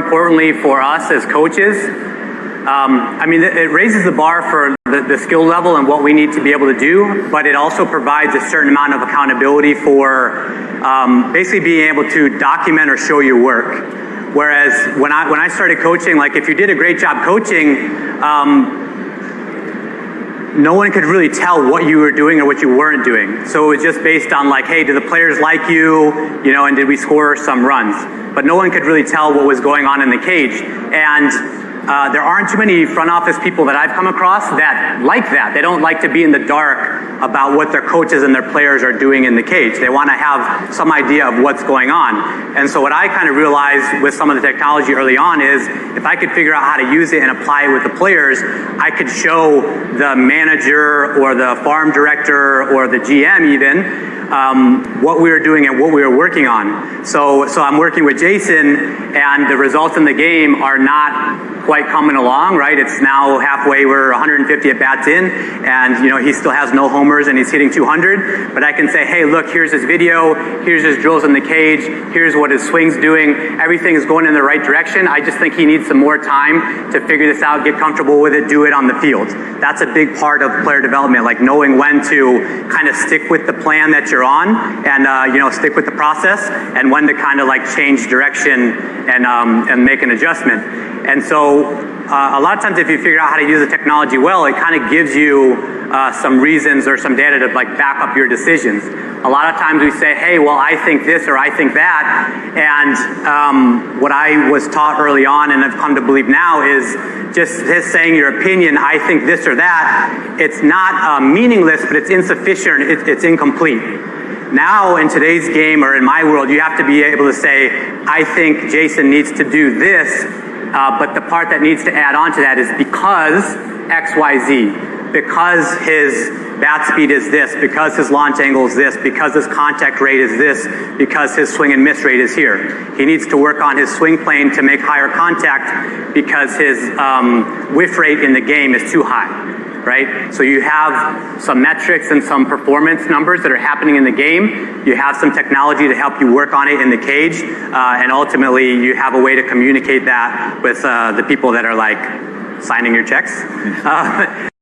importantly for us as coaches, it raises the bar for the skill level and what we need to be able to do, but it also provides a certain amount of accountability for basically being able to document or show your work. Whereas when I started coaching, like if you did a great job coaching, no one could really tell what you were doing or what you weren't doing. So it was just based on like, hey, do the players like you, and did we score some runs? But no one could really tell what was going on in the cage. And there aren't too many front office people that I've come across that like that. They don't like to be in the dark about what their coaches and their players are doing in the cage. They want to have some idea of what's going on. And so what I kind of realized with some of the technology early on is if I could figure out how to use it and apply it with the players, I could show the manager or the farm director or the GM even what we were doing and what we were working on. So I'm working with Jason, and the results in the game are not quite coming along, right? It's now halfway, we're 150 at bats in, and he still has no homers and he's hitting 200, but I can say, hey, look, here's his video, here's his drills in the cage, here's what his swing's doing, everything is going in the right direction. I just think he needs some more time to figure this out, get comfortable with it, do it on the field. That's a big part of player development, like knowing when to kind of stick with the plan that you're on and stick with the process, and when to kind of like change direction and make an adjustment. And so a lot of times if you figure out how to use the technology well, it kind of gives you some reasons or some data to like back up your decisions. A lot of times we say, hey, well, I think this or I think that. And what I was taught early on and I've come to believe now is just saying your opinion, I think this or that, it's not meaningless, but it's insufficient, it's incomplete. Now in today's game or in my world, you have to be able to say, I think Jason needs to do this, but the part that needs to add on to that is because X, Y, Z, because his bat speed is this, because his launch angle is this, because his contact rate is this, because his swing and miss rate is here. He needs to work on his swing plane to make higher contact because his whiff rate in the game is too high. Right? So you have some metrics and some performance numbers that are happening in the game. You have some technology to help you work on it in the cage. And ultimately, you have a way to communicate that with the people that are like signing your checks.